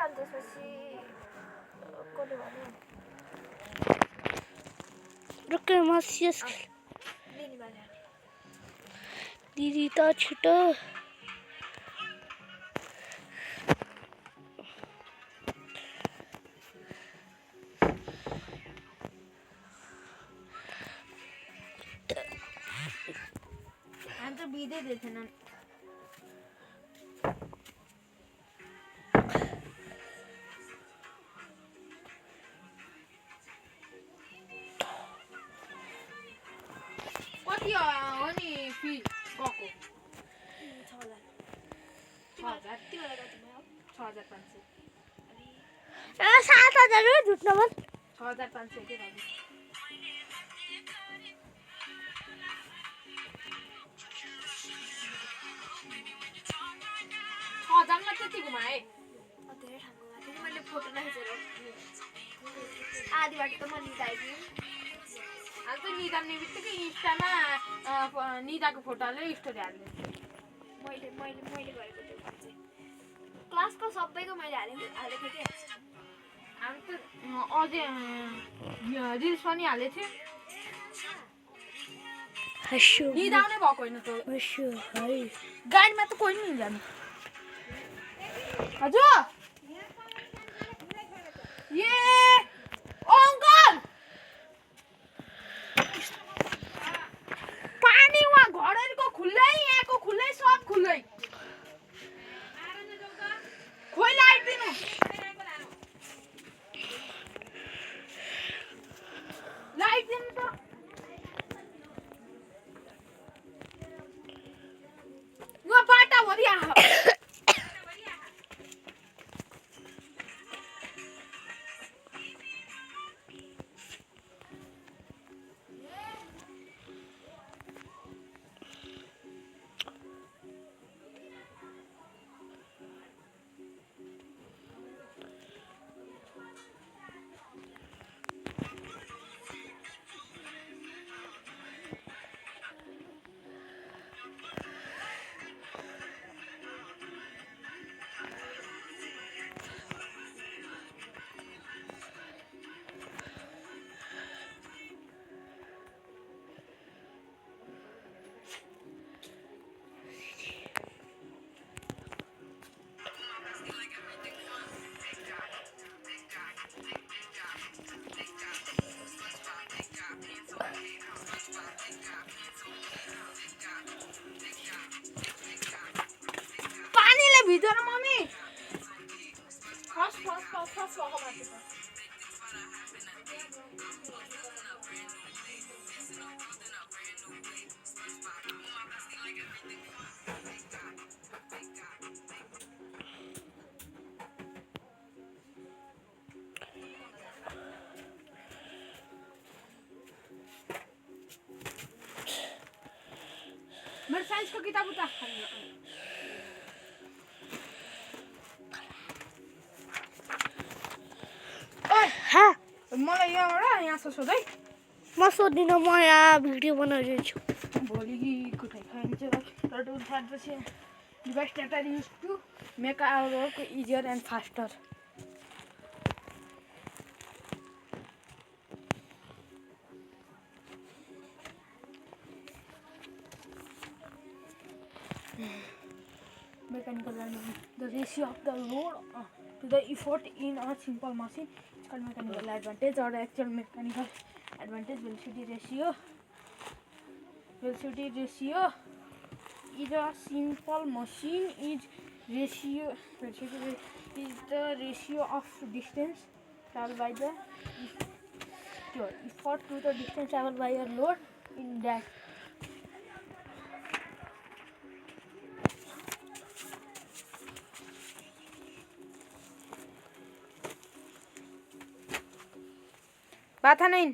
अनि त्यसपछि कसले भन्यो रुके मसियस दिनी भन्यो दिदी त छिटो हामी त बिदै दिएथेनन् कति हो नि फी गएको 6,000 तिमीलाई कति भयो 6,500 7,000 हो झुट नभन 6,500 के दाजु 6,000 मा त्यति घुमाए धेरै ठाउँको गएको थिएँ मैले फोटो राखेर आधी बाटो त म निदाइदिएँ अन्त निदाउने बित्तिकै इन्स्टामा निदाको फोटो हालेर स्टोरी हाल्ने मैले गरेको त्यो काम चाहिँ क्लासको सबैको मैले हालेको थिएँ हामी त अझै रिल्स पनि हालेको थिएँ निदाउने भएको होइन त गाडीमा त कोही पनि जानु हजुर ये अङ्कल पानी वहाँ घरहरूको खुल्लै यहाँको खुल्लै सब खुल्लै खोइ लाइट दिनु लाइट दिनु त वहाँ बाटा भरि आह पानीले भित्र मम्मी फर्स्ट भएको माथि मेरो साइन्सको किताब उता मलाई यहाँबाट यहाँ सोधै म सोध्दिनँ म यहाँ भिडियो बनाइरहेछु भोलि कुठै खाइन्छ तर थाल्पछि device data use to make our work easier and faster mechanical learning the ratio of the load to the effort in a simple machine is called mechanical advantage or actual mechanical advantage. Velocity ratio is a simple machine is velocity is the ratio of distance traveled by the effort to the distance traveled by a load in that बात है नहीं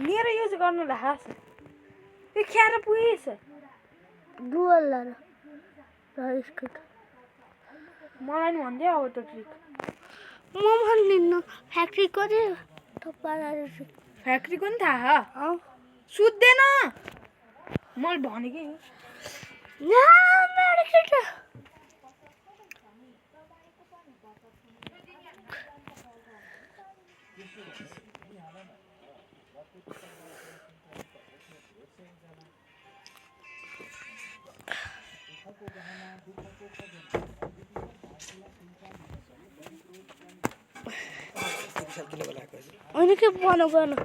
मेरो use गर्नु ला त्यो ख्यार पुगेछ dual र Scott मलाई नि भन्दै अब त ट्रिक म भन्दिनँ फ्याक्ट्रीको रे थप्पाहरू फ्याक्ट्रीको नि थाहा सुत्दैन मैले भनेकै यहाँ मेरो केटा अनि के बनो बनो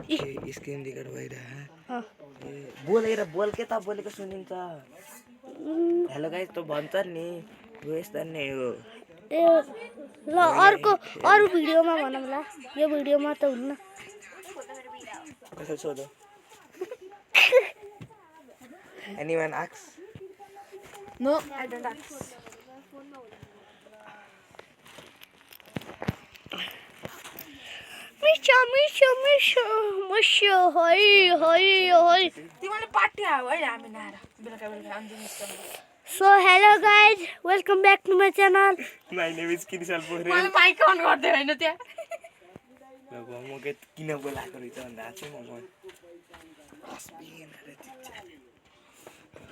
स्क्रिन रेकर्ड भइरह अँ। बोलेर बोल के त बोलेको सुनिन्छ हेलो गाइस त भन्छ नि यो यस्तो नै हो ए ल अर्को अरू भिडियोमा भनौँ ल यो भिडियोमा त हुन्न कसो सोधो anyone asks no I don't ask मिसो मिसो मिसो मिसो है है तिमीले पार्टी आयो है हामी नआएर बेलुका बेलुका अन्तिम so hello guys welcome back to my channel my name is Crystal Pokharel मैले माइक अन गर्दै होइन त्यहाँ म के किन बोलाएको रहेछ भन्दा चाहिँ म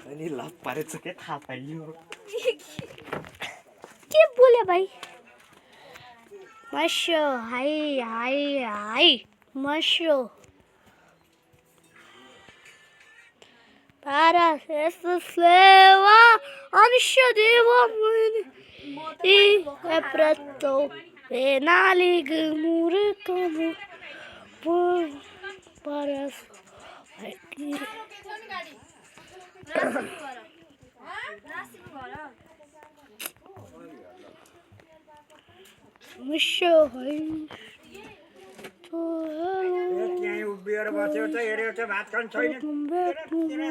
अनि लप पारेछ के थाहा पाइयो के बोले भाइ मसो हाई हाई हाई मसो para essa sleva anisha deva e é preto penali gmur como para aqui मसो है तो हेलो त्यहाँ उभिएर बस्यो त हेऱ्यो त भात खान छैन भात खाएर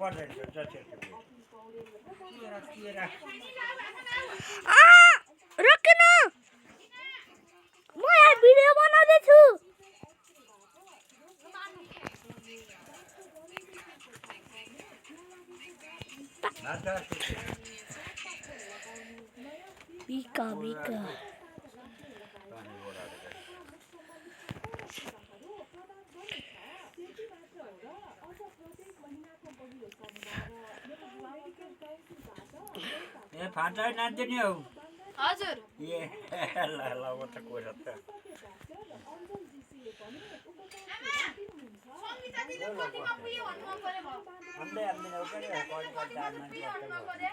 पर्दैन रोक्न म यहाँ भिडियो बनाउँदैछु बिका बिका ए फाटा नाच्दिने हौ हजुर ए ल ल म त कोर त सङ्गीता दिदी कतिमा पुग्यो भन्नु मन पर्यो भयो अन्दै अन्दै हो के कोइ कोइ दानमा यति बजे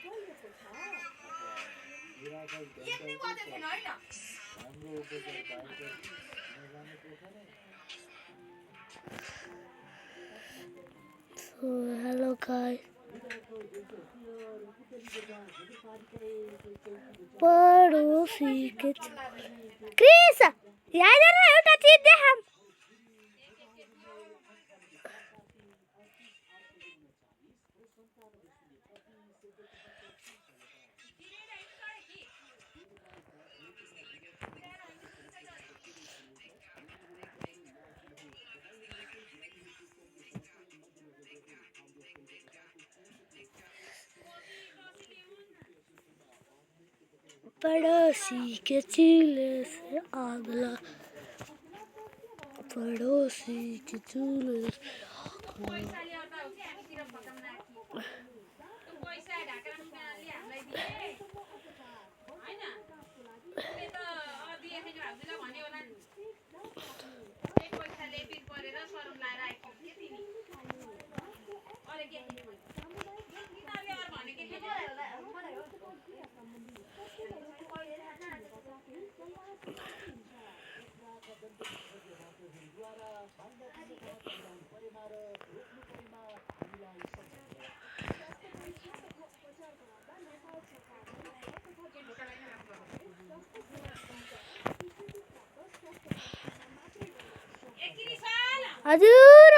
थिएन होइन So hello guys पडोसी के क्रिस यहाँ हेर न एउटा चिज देखाम पड़ोसी के चूल्हे से आग लगा पड़ोसी के चूल्हे से हजुर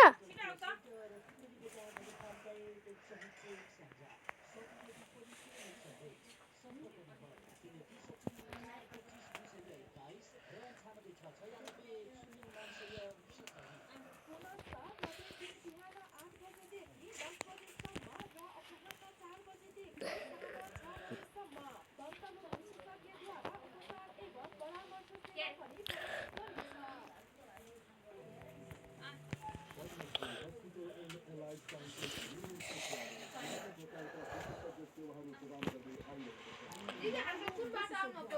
दिदी हाम्रो कुनबाट आउनु त